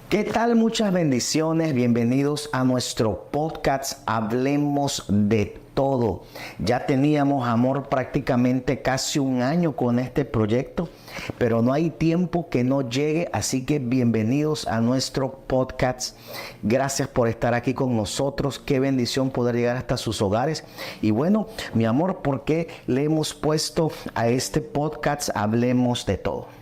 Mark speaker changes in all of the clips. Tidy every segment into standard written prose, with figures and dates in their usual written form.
Speaker 1: ¿Qué tal? Muchas bendiciones. Bienvenidos a nuestro podcast Hablemos de Todo. Ya teníamos, amor, prácticamente casi un año con este proyecto, pero no hay tiempo que no llegue, así que bienvenidos a nuestro podcast. Gracias por estar aquí con nosotros. Qué bendición poder llegar hasta sus hogares. Y bueno, mi amor, ¿por qué le hemos puesto a este podcast Hablemos de Todo?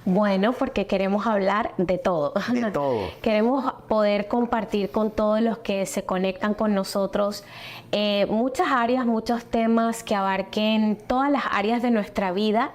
Speaker 2: Bueno, porque queremos hablar de todo.
Speaker 1: De todo.
Speaker 2: Queremos poder compartir con todos los que se conectan con nosotros muchas áreas, muchos temas que abarquen todas las áreas de nuestra vida,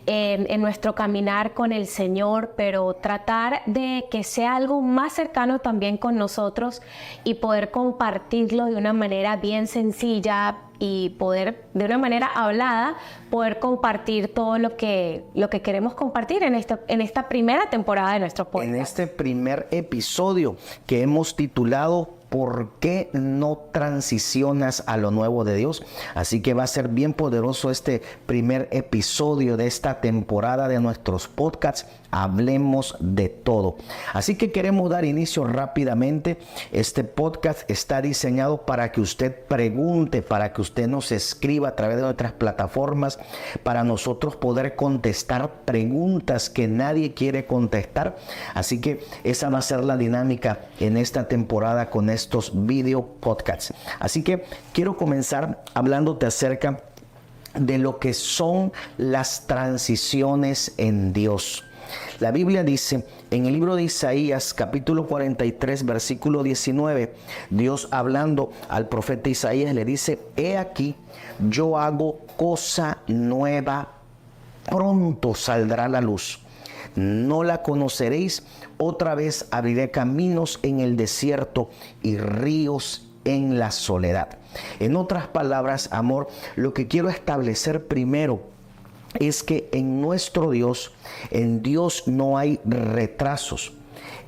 Speaker 2: en nuestro caminar con el Señor, pero tratar de que sea algo más cercano también con nosotros y poder compartirlo de una manera bien sencilla y poder, de una manera hablada, poder compartir todo lo que queremos compartir en esta primera temporada de nuestro podcast.
Speaker 1: En este primer episodio que hemos titulado ¿Por qué no transicionas a lo nuevo de Dios? Así que va a ser bien poderoso este primer episodio de esta temporada de nuestros podcasts. Hablemos de todo. Así que queremos dar inicio rápidamente. Este podcast está diseñado para que usted pregunte, para que usted nos escriba a través de nuestras plataformas, para nosotros poder contestar preguntas que nadie quiere contestar. Así que esa va a ser la dinámica en esta temporada con estos video podcasts. Así que quiero comenzar hablándote acerca de lo que son las transiciones en Dios. La Biblia dice en el libro de Isaías, capítulo 43, versículo 19, Dios hablando al profeta Isaías le dice: he aquí, yo hago cosa nueva, pronto saldrá la luz. No la conoceréis, otra vez abriré caminos en el desierto y ríos en la soledad. En otras palabras, amor, lo que quiero establecer primero es que en nuestro Dios, en Dios no hay retrasos.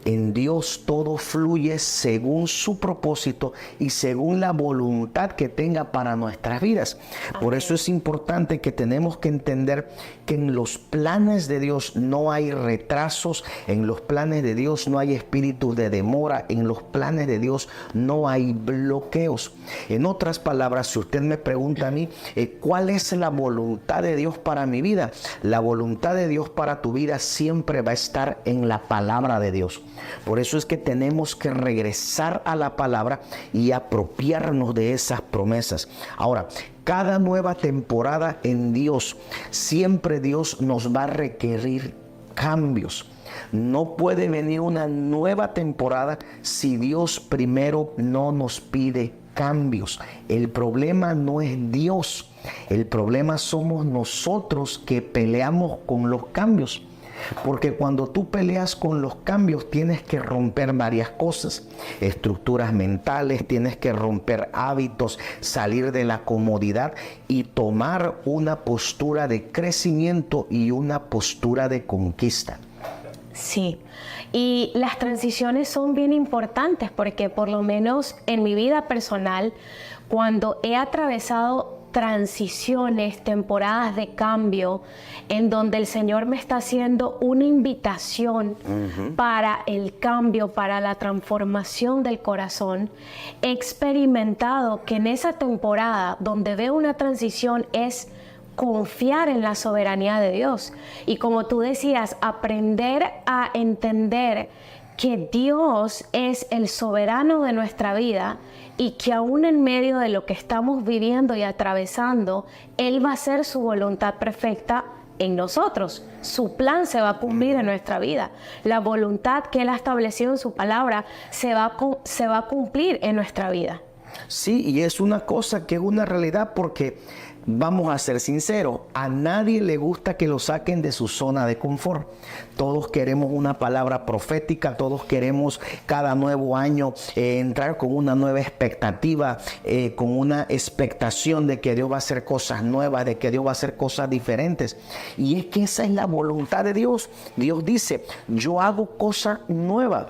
Speaker 1: En Dios todo fluye según su propósito y según la voluntad que tenga para nuestras vidas. Por eso es importante que tenemos que entender que en los planes de Dios no hay retrasos, en los planes de Dios no hay espíritu de demora, en los planes de Dios no hay bloqueos. En otras palabras, si usted me pregunta a mí, ¿cuál es la voluntad de Dios para mi vida? La voluntad de Dios para tu vida siempre va a estar en la palabra de Dios. Por eso es que tenemos que regresar a la palabra y apropiarnos de esas promesas. Ahora, cada nueva temporada en Dios, siempre Dios nos va a requerir cambios. No puede venir una nueva temporada si Dios primero no nos pide cambios. El problema no es Dios. El problema somos nosotros que peleamos con los cambios. Porque cuando tú peleas con los cambios tienes que romper varias cosas, estructuras mentales, tienes que romper hábitos, salir de la comodidad y tomar una postura de crecimiento y una postura de conquista.
Speaker 2: Sí, y las transiciones son bien importantes porque por lo menos en mi vida personal, cuando he atravesado transiciones, temporadas de cambio, en donde el Señor me está haciendo una invitación para el cambio, para la transformación del corazón, he experimentado que en esa temporada donde veo una transición es confiar en la soberanía de Dios. Y como tú decías, aprender a entender que Dios es el soberano de nuestra vida y que aún en medio de lo que estamos viviendo y atravesando, Él va a hacer su voluntad perfecta en nosotros. Su plan se va a cumplir en nuestra vida. La voluntad que Él ha establecido en su palabra se va a cumplir en nuestra vida.
Speaker 1: Sí, y es una cosa que es una realidad porque vamos a ser sinceros, a nadie le gusta que lo saquen de su zona de confort. Todos queremos una palabra profética, todos queremos cada nuevo año entrar con una nueva expectativa, con una expectación de que Dios va a hacer cosas nuevas, de que Dios va a hacer cosas diferentes. Y es que esa es la voluntad de Dios. Dios dice, yo hago cosas nuevas.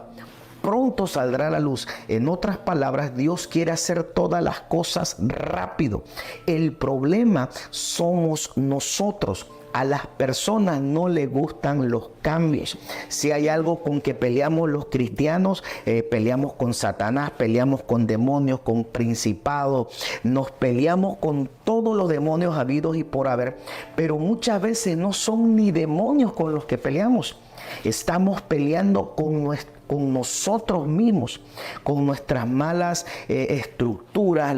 Speaker 1: Pronto saldrá la luz. En otras palabras, Dios quiere hacer todas las cosas rápido. El problema somos nosotros. A las personas no les gustan los cambios. Si hay algo con que peleamos los cristianos, peleamos con Satanás, peleamos con demonios, con principados, nos peleamos con todos los demonios habidos y por haber, pero muchas veces no son ni demonios con los que peleamos. Estamos peleando con nosotros mismos, con nuestras malas estructuras,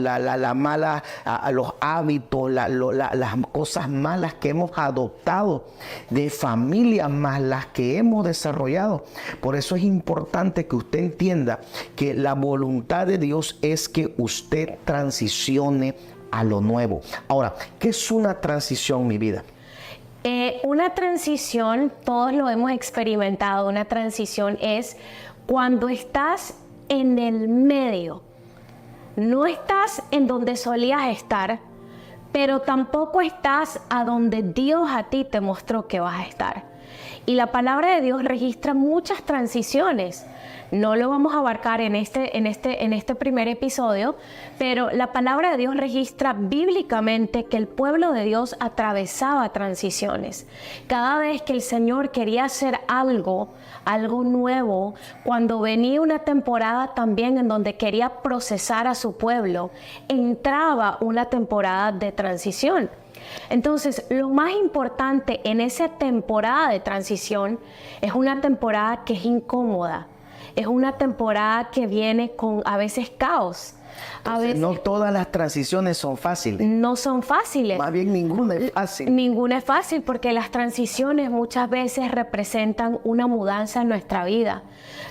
Speaker 1: los hábitos, las cosas malas que hemos adoptado de familia, más las que hemos desarrollado. Por eso es importante que usted entienda que la voluntad de Dios es que usted transicione a lo nuevo. Ahora, ¿qué es una transición, mi vida?
Speaker 2: Una transición, todos lo hemos experimentado, una transición es cuando estás en el medio. No estás en donde solías estar, pero tampoco estás a donde Dios a ti te mostró que vas a estar. Y la palabra de Dios registra muchas transiciones. No lo vamos a abarcar en este primer episodio, pero la palabra de Dios registra bíblicamente que el pueblo de Dios atravesaba transiciones. Cada vez que el Señor quería hacer algo nuevo, cuando venía una temporada también en donde quería procesar a su pueblo, entraba una temporada de transición. Entonces, lo más importante en esa temporada de transición es una temporada que es incómoda. Es una temporada que viene con a veces caos.
Speaker 1: Entonces, no todas las transiciones son fáciles.
Speaker 2: No son fáciles.
Speaker 1: Más bien ninguna es fácil.
Speaker 2: Ninguna es fácil porque las transiciones muchas veces representan una mudanza en nuestra vida.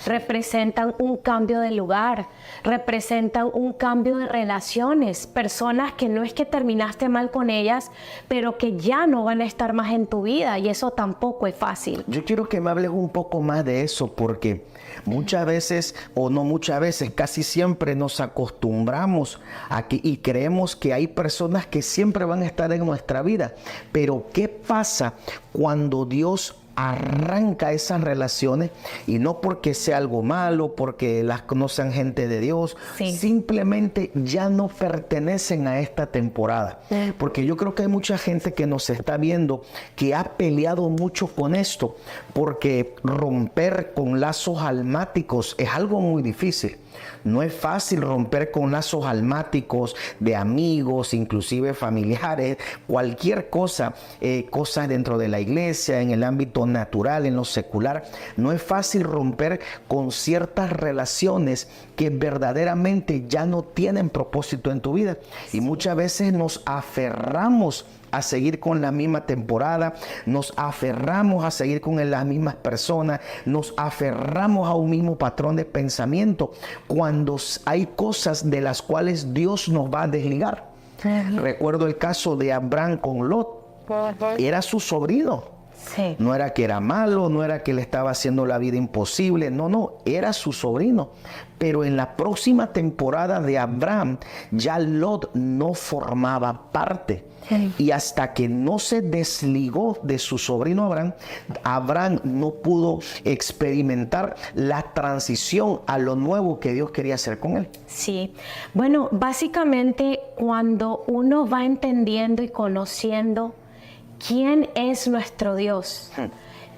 Speaker 2: Representan un cambio de lugar. Representan un cambio de relaciones. Personas que no es que terminaste mal con ellas, pero que ya no van a estar más en tu vida. Y eso tampoco es fácil.
Speaker 1: Yo quiero que me hables un poco más de eso porque muchas veces, o no muchas veces, casi siempre nos acostumbramos aquí y creemos que hay personas que siempre van a estar en nuestra vida. Pero ¿qué pasa cuando Dios arranca esas relaciones? Y no porque sea algo malo, porque no sean gente de Dios, simplemente ya no pertenecen a esta temporada. Porque yo creo que hay mucha gente que nos está viendo que ha peleado mucho con esto, porque romper con lazos almáticos es algo muy difícil. No es fácil romper con lazos almáticos de amigos, inclusive familiares, cualquier cosa, cosas dentro de la iglesia, en el ámbito natural, en lo secular. No es fácil romper con ciertas relaciones que verdaderamente ya no tienen propósito en tu vida. Y muchas veces nos aferramos a seguir con la misma temporada, nos aferramos a seguir con las mismas personas, nos aferramos a un mismo patrón de pensamiento cuando hay cosas de las cuales Dios nos va a desligar. Recuerdo el caso de Abraham con Lot. Era su sobrino.
Speaker 2: Sí.
Speaker 1: No era que era malo, no era que le estaba haciendo la vida imposible, no, era su sobrino. Pero en la próxima temporada de Abraham, ya Lot no formaba parte.
Speaker 2: Sí.
Speaker 1: Y hasta que no se desligó de su sobrino Abraham no pudo experimentar la transición a lo nuevo que Dios quería hacer con él.
Speaker 2: Sí, bueno, básicamente cuando uno va entendiendo y conociendo quién es nuestro Dios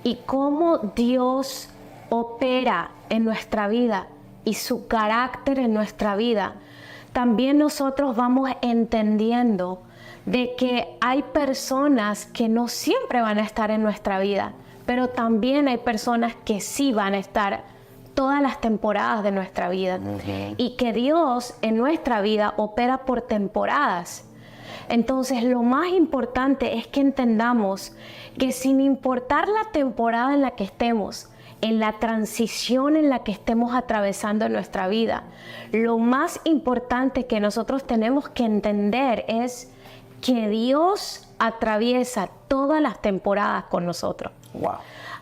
Speaker 2: y cómo Dios opera en nuestra vida y su carácter en nuestra vida, también nosotros vamos entendiendo de que hay personas que no siempre van a estar en nuestra vida, pero también hay personas que sí van a estar todas las temporadas de nuestra vida. Y que Dios en nuestra vida opera por temporadas. Entonces, lo más importante es que entendamos que sin importar la temporada en la que estemos, en la transición en la que estemos atravesando en nuestra vida, lo más importante que nosotros tenemos que entender es que Dios atraviesa todas las temporadas con nosotros.
Speaker 1: Wow.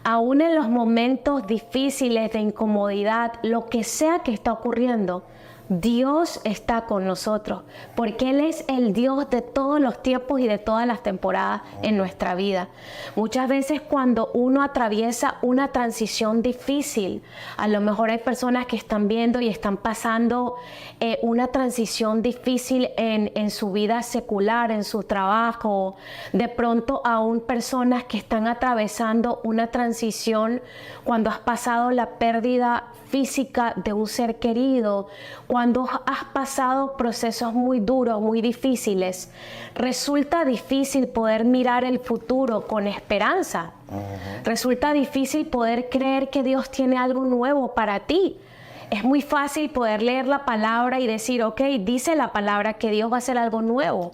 Speaker 2: Aún en los momentos difíciles de incomodidad, lo que sea que está ocurriendo, Dios está con nosotros, porque Él es el Dios de todos los tiempos y de todas las temporadas en nuestra vida. Muchas veces cuando uno atraviesa una transición difícil, a lo mejor hay personas que están viendo y están pasando una transición difícil en su vida secular, en su trabajo, de pronto aún personas que están atravesando una transición cuando has pasado la pérdida física de un ser querido, cuando has pasado procesos muy duros, muy difíciles, resulta difícil poder mirar el futuro con esperanza. Resulta difícil poder creer que Dios tiene algo nuevo para ti. Es muy fácil poder leer la palabra y decir, ok, dice la palabra que Dios va a hacer algo nuevo.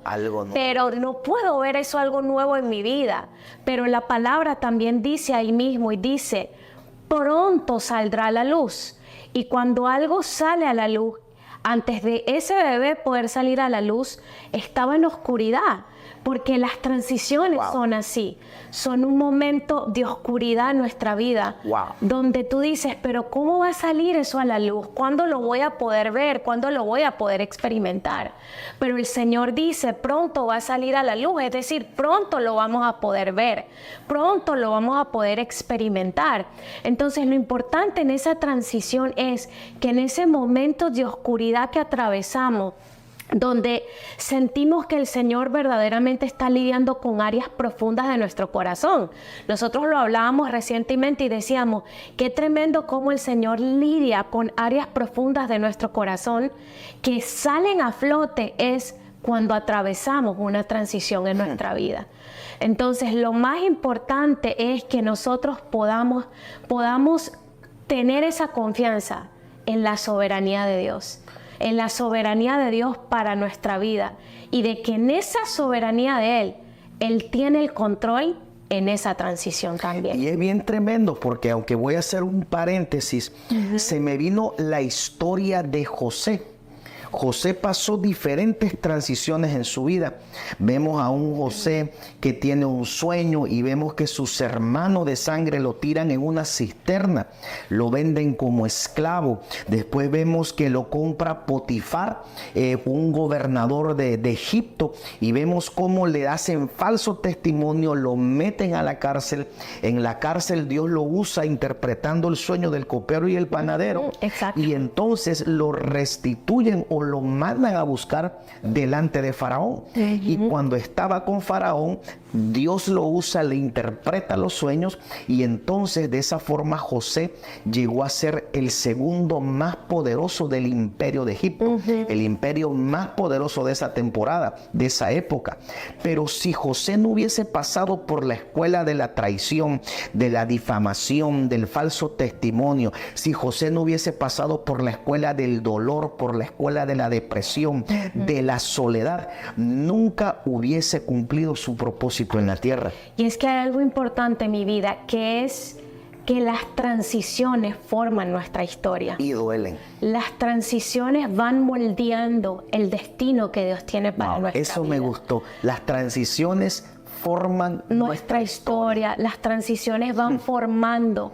Speaker 2: Pero no puedo ver eso algo nuevo en mi vida. Pero la palabra también dice ahí mismo y dice, pronto saldrá la luz. Y cuando algo sale a la luz, antes de ese bebé poder salir a la luz, estaba en oscuridad. Porque las transiciones son así, son un momento de oscuridad en nuestra vida, donde tú dices, pero ¿cómo va a salir eso a la luz? ¿Cuándo lo voy a poder ver? ¿Cuándo lo voy a poder experimentar? Pero el Señor dice, pronto va a salir a la luz, es decir, pronto lo vamos a poder ver, pronto lo vamos a poder experimentar. Entonces lo importante en esa transición es que en ese momento de oscuridad que atravesamos, donde sentimos que el Señor verdaderamente está lidiando con áreas profundas de nuestro corazón. Nosotros lo hablábamos recientemente y decíamos, qué tremendo cómo el Señor lidia con áreas profundas de nuestro corazón que salen a flote es cuando atravesamos una transición en nuestra vida. Entonces, lo más importante es que nosotros podamos tener esa confianza en la soberanía de Dios. En la soberanía de Dios para nuestra vida y de que en esa soberanía de Él tiene el control en esa transición también.
Speaker 1: Y es bien tremendo porque aunque voy a hacer un paréntesis, se me vino la historia de José. José pasó diferentes transiciones en su vida. Vemos a un José que tiene un sueño y vemos que sus hermanos de sangre lo tiran en una cisterna, lo venden como esclavo. Después vemos que lo compra Potifar, un gobernador de Egipto, y vemos cómo le hacen falso testimonio, lo meten a la cárcel. En la cárcel Dios lo usa interpretando el sueño del copero y el panadero.
Speaker 2: Exacto.
Speaker 1: Y entonces lo restituyen o lo mandan a buscar delante de Faraón. Y cuando estaba con Faraón, Dios lo usa, le interpreta los sueños, y entonces de esa forma José llegó a ser el segundo más poderoso del imperio de Egipto, el imperio más poderoso de esa temporada, de esa época. Pero si José no hubiese pasado por la escuela de la traición, de la difamación, del falso testimonio, si José no hubiese pasado por la escuela del dolor, por la escuela de la depresión, de la soledad, nunca hubiese cumplido su propósito en la tierra.
Speaker 2: Y es que hay algo importante en mi vida, que es que las transiciones forman nuestra historia.
Speaker 1: Y duelen.
Speaker 2: Las transiciones van moldeando el destino que Dios tiene para nuestra vida.
Speaker 1: Eso me gustó. Las transiciones forman
Speaker 2: nuestra historia. Las transiciones van formando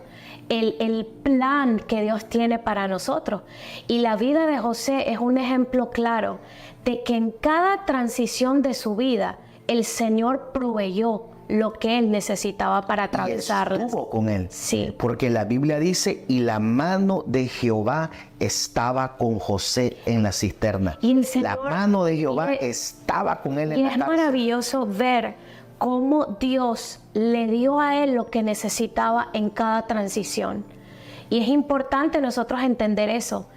Speaker 2: el plan que Dios tiene para nosotros. Y la vida de José es un ejemplo claro de que en cada transición de su vida, el Señor proveyó lo que él necesitaba para atravesarla.
Speaker 1: Y estuvo con él.
Speaker 2: Sí.
Speaker 1: Porque la Biblia dice, y la mano de Jehová estaba con José en la cisterna.
Speaker 2: Y el Señor,
Speaker 1: la mano de Jehová estaba con él en la
Speaker 2: cárcel. Y es maravilloso ver cómo Dios le dio a él lo que necesitaba en cada transición. Y es importante nosotros entender eso,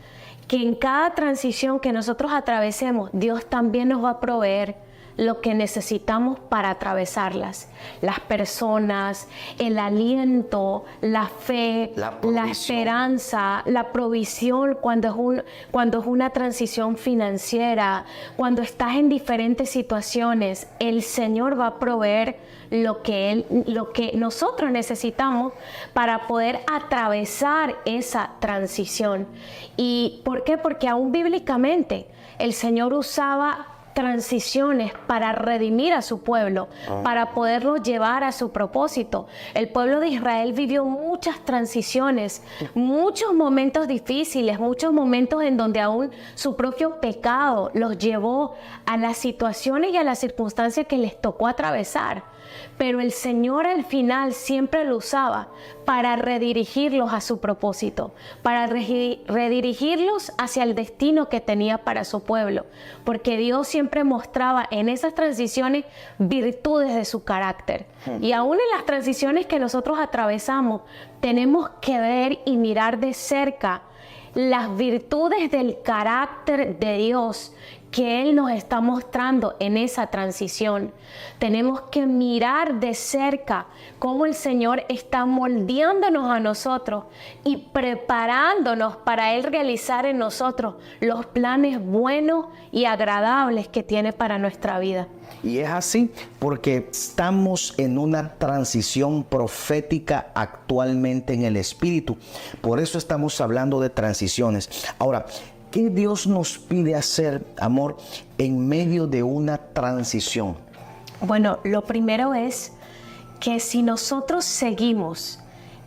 Speaker 2: que en cada transición que nosotros atravesemos, Dios también nos va a proveer lo que necesitamos para atravesarlas. Las personas, el aliento, la fe, la esperanza, la provisión cuando es una transición financiera, cuando estás en diferentes situaciones, el Señor va a proveer lo que nosotros necesitamos para poder atravesar esa transición. ¿Y por qué? Porque aún bíblicamente el Señor usaba transiciones para redimir a su pueblo, para poderlo llevar a su propósito. El pueblo de Israel vivió muchas transiciones, muchos momentos difíciles, muchos momentos en donde aún su propio pecado los llevó a las situaciones y a las circunstancias que les tocó atravesar. Pero el Señor al final siempre lo usaba para redirigirlos a su propósito, para redirigirlos hacia el destino que tenía para su pueblo, porque Dios siempre mostraba en esas transiciones virtudes de su carácter. Y aún en las transiciones que nosotros atravesamos, tenemos que ver y mirar de cerca las virtudes del carácter de Dios que Él nos está mostrando en esa transición. Tenemos que mirar de cerca cómo el Señor está moldeándonos a nosotros y preparándonos para Él realizar en nosotros los planes buenos y agradables que tiene para nuestra vida.
Speaker 1: Y es así porque estamos en una transición profética actualmente en el Espíritu. Por eso estamos hablando de transiciones. Ahora, ¿qué Dios nos pide hacer, amor, en medio de una transición?
Speaker 2: Bueno, lo primero es que si nosotros seguimos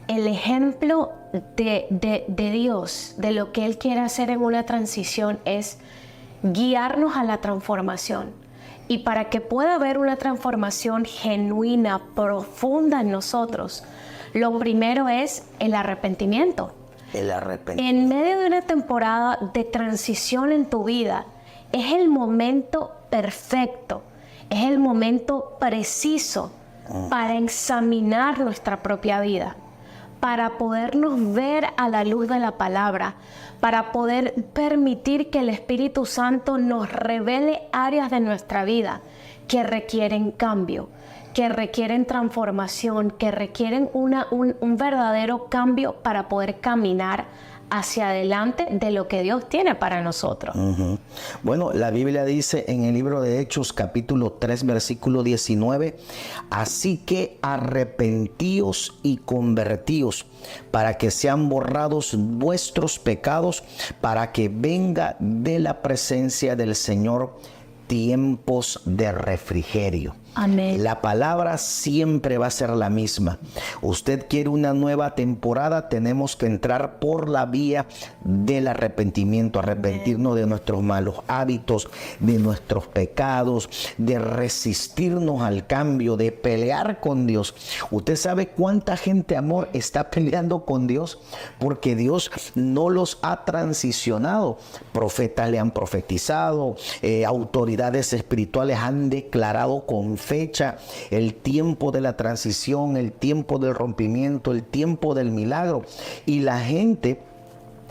Speaker 2: el ejemplo de Dios, de lo que Él quiere hacer en una transición, es guiarnos a la transformación. Y para que pueda haber una transformación genuina, profunda en nosotros, lo primero es el arrepentimiento.
Speaker 1: El arrepentimiento.
Speaker 2: En medio de una temporada de transición en tu vida, es el momento perfecto, es el momento preciso para examinar nuestra propia vida, para podernos ver a la luz de la palabra, para poder permitir que el Espíritu Santo nos revele áreas de nuestra vida que requieren cambio, que requieren transformación, que requieren un verdadero cambio para poder caminar hacia adelante de lo que Dios tiene para nosotros.
Speaker 1: Bueno, la Biblia dice en el libro de Hechos capítulo 3 versículo 19, así que arrepentíos y convertíos para que sean borrados vuestros pecados, para que venga de la presencia del Señor tiempos de refrigerio.
Speaker 2: Amén.
Speaker 1: La palabra siempre va a ser la misma. Usted quiere una nueva temporada, tenemos que entrar por la vía del arrepentimiento, arrepentirnos de nuestros malos hábitos, de nuestros pecados, de resistirnos al cambio, de pelear con Dios. Usted sabe cuánta gente, amor, está peleando con Dios porque Dios no los ha transicionado. Profetas le han profetizado, autoridades espirituales han declarado con fecha el tiempo de la transición, el tiempo del rompimiento, el tiempo del milagro, y la gente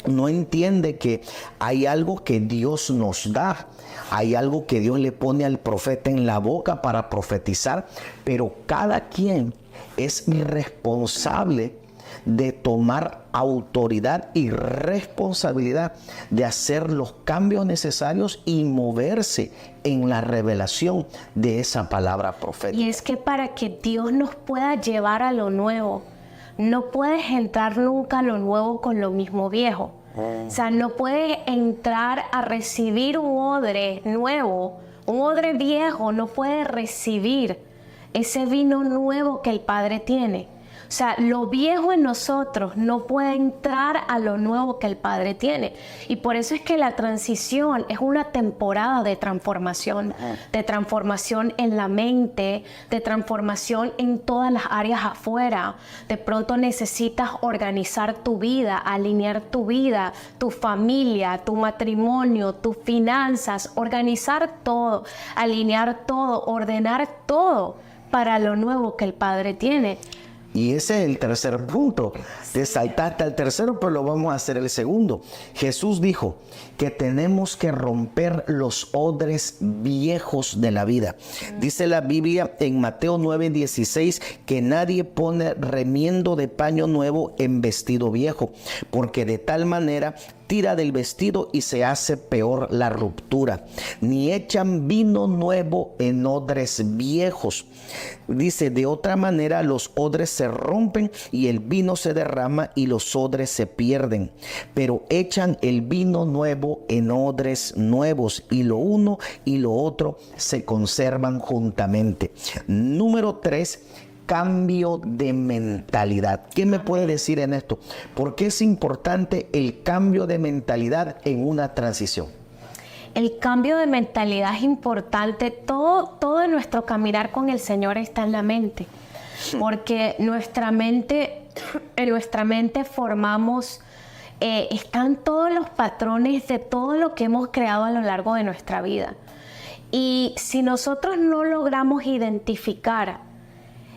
Speaker 1: no entiende que hay algo que Dios nos da, hay algo que Dios le pone al profeta en la boca para profetizar, pero cada quien es responsable de tomar autoridad y responsabilidad de hacer los cambios necesarios y moverse en la revelación de esa palabra profética.
Speaker 2: Y es que para que Dios nos pueda llevar a lo nuevo, no puedes entrar nunca a lo nuevo con lo mismo viejo. O sea, no puedes entrar a recibir un odre nuevo, un odre viejo no puede recibir ese vino nuevo que el Padre tiene. O sea, lo viejo en nosotros no puede entrar a lo nuevo que el Padre tiene. Y por eso es que la transición es una temporada de transformación en la mente, de transformación en todas las áreas afuera. De pronto necesitas organizar tu vida, alinear tu vida, tu familia, tu matrimonio, tus finanzas, organizar todo, alinear todo, ordenar todo para lo nuevo que el Padre tiene.
Speaker 1: Y ese es el tercer punto. Te saltaste al tercero, pero lo vamos a hacer el segundo. Jesús dijo que tenemos que romper los odres viejos de la vida. Dice la Biblia en Mateo 9:16 que nadie pone remiendo de paño nuevo en vestido viejo, porque de tal manera tira del vestido y se hace peor la ruptura. Ni echan vino nuevo en odres viejos. Dice, de otra manera los odres se rompen y el vino se derrama y los odres se pierden. Pero echan el vino nuevo en odres nuevos y lo uno y lo otro se conservan juntamente. Número 3. Cambio de mentalidad. ¿Qué me puede decir en esto? ¿Por qué es importante el cambio de mentalidad en una transición?
Speaker 2: El cambio de mentalidad es importante. Todo en nuestro caminar con el Señor está en la mente. Porque en nuestra mente formamos, están todos los patrones de todo lo que hemos creado a lo largo de nuestra vida. Y si nosotros no logramos identificar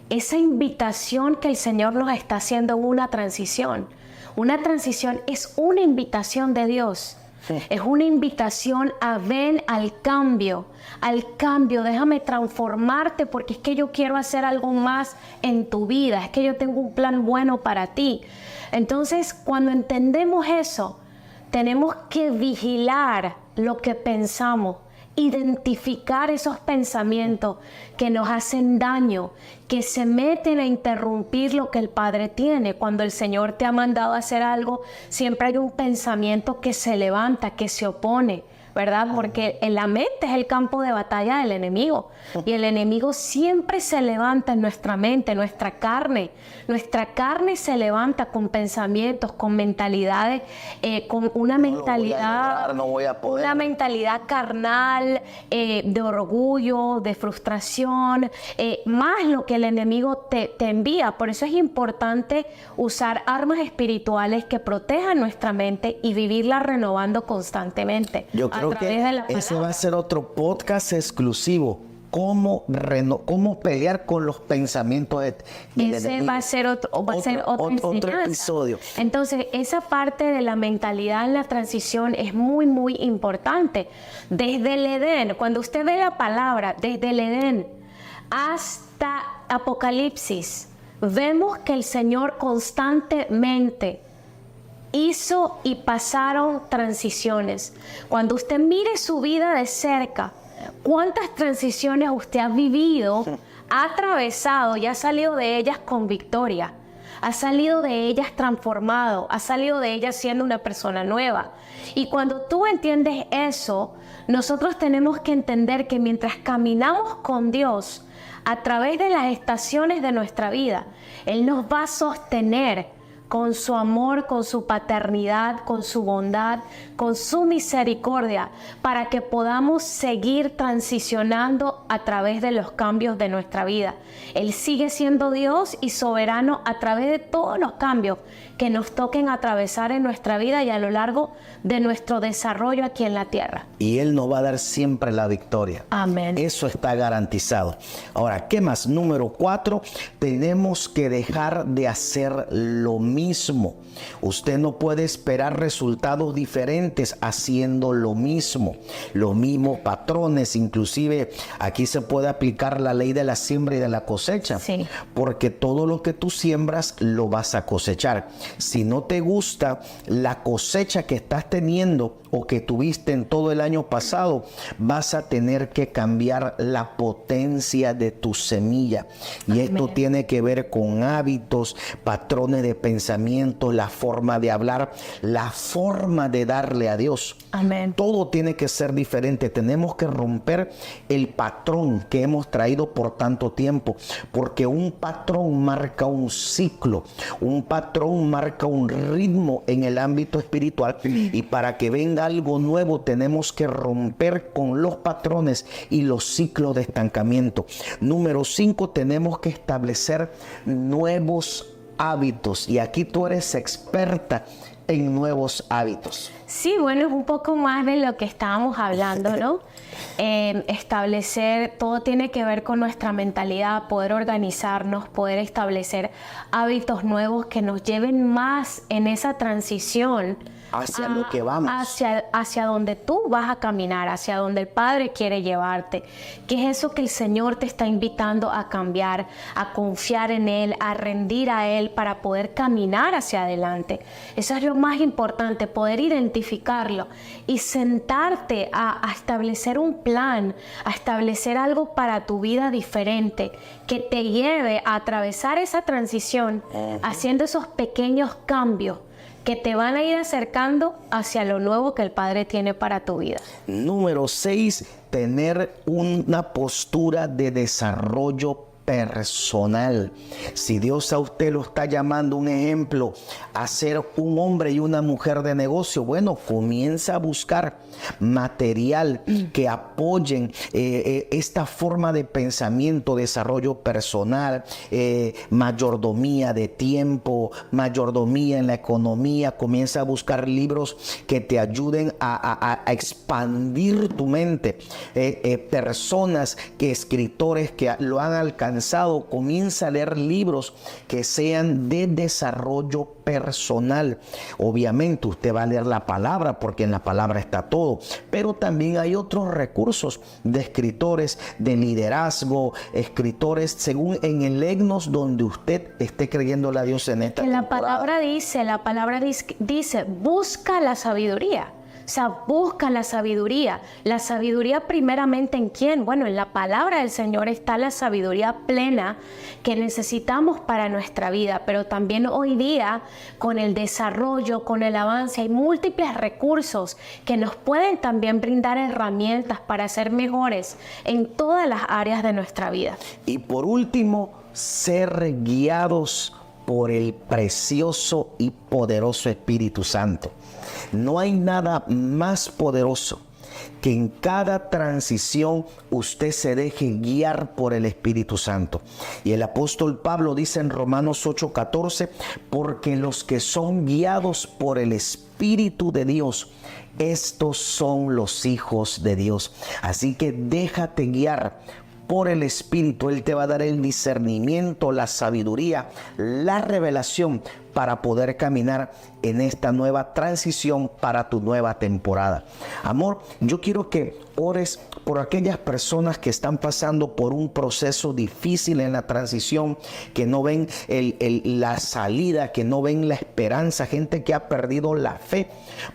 Speaker 2: esa invitación que el Señor nos está haciendo en una transición es una invitación de Dios. Es una invitación a ven al cambio, déjame transformarte porque es que yo quiero hacer algo más en tu vida, es que yo tengo un plan bueno para ti. Entonces, cuando entendemos eso, tenemos que vigilar lo que pensamos, identificar esos pensamientos que nos hacen daño, que se meten a interrumpir lo que el Padre tiene. Cuando el Señor te ha mandado a hacer algo, siempre hay un pensamiento que se levanta, que se opone, ¿verdad? Porque en la mente es el campo de batalla del enemigo. Y el enemigo siempre se levanta en nuestra mente, nuestra carne. Nuestra carne se levanta con pensamientos, con mentalidades, con una mentalidad, una mentalidad carnal, de orgullo, de frustración, más lo que el enemigo te envía. Por eso es importante usar armas espirituales que protejan nuestra mente y vivirla renovando constantemente.
Speaker 1: Yo creo que ese va a ser otro podcast exclusivo. Cómo pelear con los pensamientos del enemigo.
Speaker 2: Va a ser otro
Speaker 1: episodio.
Speaker 2: Entonces, esa parte de la mentalidad en la transición es muy, muy importante. Desde el Edén, cuando usted ve la palabra, desde el Edén hasta Apocalipsis, vemos que el Señor constantemente hizo y pasaron transiciones. Cuando usted mire su vida de cerca, ¿cuántas transiciones usted ha vivido, ha atravesado y ha salido de ellas con victoria? Ha salido de ellas transformado, ha salido de ellas siendo una persona nueva. Y cuando tú entiendes eso, nosotros tenemos que entender que mientras caminamos con Dios, a través de las estaciones de nuestra vida, Él nos va a sostener con su amor, con su paternidad, con su bondad, con su misericordia, para que podamos seguir transicionando a través de los cambios de nuestra vida. Él sigue siendo Dios y soberano a través de todos los cambios que nos toquen atravesar en nuestra vida y a lo largo de nuestro desarrollo aquí en la tierra.
Speaker 1: Y Él nos va a dar siempre la victoria.
Speaker 2: Amén.
Speaker 1: Eso está garantizado. Ahora, ¿qué más? Número 4, tenemos que dejar de hacer lo mismo. Usted no puede esperar resultados diferentes haciendo lo mismo. Los mismos patrones, inclusive aquí se puede aplicar la ley de la siembra y de la cosecha.
Speaker 2: Sí.
Speaker 1: Porque todo lo que tú siembras lo vas a cosechar. Si no te gusta la cosecha que estás teniendo o que tuviste en todo el año pasado, vas a tener que cambiar la potencia de tu semilla. Y esto tiene que ver con hábitos, patrones de pensamiento, la forma de hablar, la forma de darle a Dios.
Speaker 2: Amén.
Speaker 1: Todo tiene que ser diferente. Tenemos que romper el patrón que hemos traído por tanto tiempo, porque un patrón marca un ciclo, un patrón marca un ritmo en el ámbito espiritual, y para que venga algo nuevo tenemos que romper con los patrones y los ciclos de estancamiento. Número 5, tenemos que establecer nuevos hábitos, y aquí tú eres experta en nuevos hábitos.
Speaker 2: Sí, bueno, es un poco más de lo que estábamos hablando, ¿no? Establecer, todo tiene que ver con nuestra mentalidad, poder organizarnos, poder establecer hábitos nuevos que nos lleven más en esa transición
Speaker 1: hacia lo que vamos.
Speaker 2: Hacia donde tú vas a caminar, hacia donde el Padre quiere llevarte. ¿Qué es eso que el Señor te está invitando a cambiar, a confiar en Él, a rendir a Él para poder caminar hacia adelante? Eso es lo más importante, poder identificarlo y sentarte a establecer un plan, a establecer algo para tu vida diferente, que te lleve a atravesar esa transición, haciendo esos pequeños cambios que te van a ir acercando hacia lo nuevo que el Padre tiene para tu vida.
Speaker 1: Número 6, tener una postura de desarrollo personal. Si Dios a usted lo está llamando, un ejemplo, a ser un hombre y una mujer de negocio, bueno, comienza a buscar material que apoyen esta forma de pensamiento, desarrollo personal, mayordomía de tiempo, mayordomía en la economía. Comienza a buscar libros que te ayuden a expandir tu mente. Personas, escritores que lo han alcanzado, comienza a leer libros que sean de desarrollo personal. Obviamente usted va a leer la palabra, porque en la palabra está todo, pero también hay otros recursos de escritores de liderazgo, escritores según en el egnos donde usted esté creyéndole a Dios en esta temporada.
Speaker 2: La palabra dice, busca la sabiduría. O sea, busca la sabiduría. La sabiduría primeramente ¿en quién? Bueno, en la palabra del Señor está la sabiduría plena que necesitamos para nuestra vida. Pero también hoy día, con el desarrollo, con el avance, hay múltiples recursos que nos pueden también brindar herramientas para ser mejores en todas las áreas de nuestra vida.
Speaker 1: Y por último, ser guiados por el precioso y poderoso Espíritu Santo. No hay nada más poderoso que en cada transición usted se deje guiar por el Espíritu Santo. Y el apóstol Pablo dice en Romanos 8:14, porque los que son guiados por el Espíritu de Dios, estos son los hijos de Dios. Así que déjate guiar por el Espíritu. Él te va a dar el discernimiento, la sabiduría, la revelación para poder caminar en esta nueva transición para tu nueva temporada. Amor, yo quiero que ores por aquellas personas que están pasando por un proceso difícil en la transición, que no ven la salida, que no ven la esperanza, gente que ha perdido la fe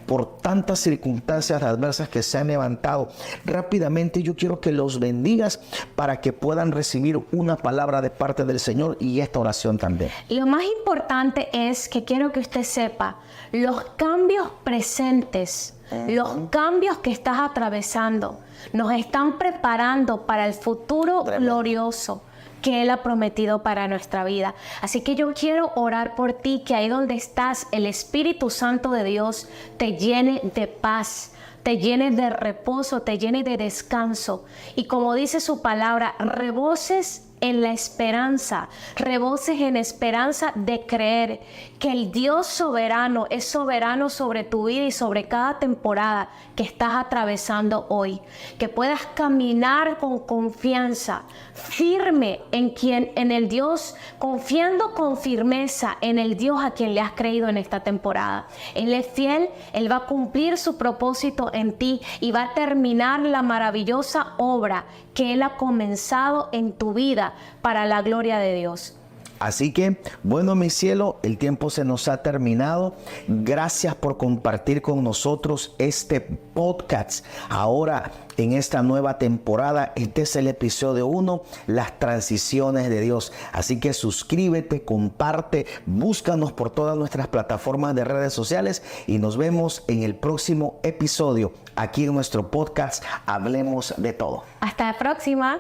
Speaker 1: por tantas circunstancias adversas que se han levantado. Rápidamente yo quiero que los bendigas para que puedan recibir una palabra de parte del Señor y esta oración también.
Speaker 2: Lo más importante es que quiero que usted sepa los cambios presentes, los cambios que estás atravesando, nos están preparando para el futuro glorioso que Él ha prometido para nuestra vida. Así que yo quiero orar por ti, que ahí donde estás, el Espíritu Santo de Dios te llene de paz, te llene de reposo, te llene de descanso. Y como dice su palabra, reboses en la esperanza, reboses en esperanza de creer que el Dios soberano es soberano sobre tu vida y sobre cada temporada que estás atravesando hoy. Que puedas caminar con confianza, firme en el Dios, confiando con firmeza en el Dios a quien le has creído en esta temporada. Él es fiel, Él va a cumplir su propósito en ti y va a terminar la maravillosa obra que Él ha comenzado en tu vida para la gloria de Dios.
Speaker 1: Así que, bueno, mi cielo, el tiempo se nos ha terminado. Gracias por compartir con nosotros este podcast. Ahora, en esta nueva temporada, este es el episodio 1, las transiciones de Dios. Así que suscríbete, comparte, búscanos por todas nuestras plataformas de redes sociales y nos vemos en el próximo episodio aquí en nuestro podcast Hablemos de Todo.
Speaker 2: Hasta la próxima.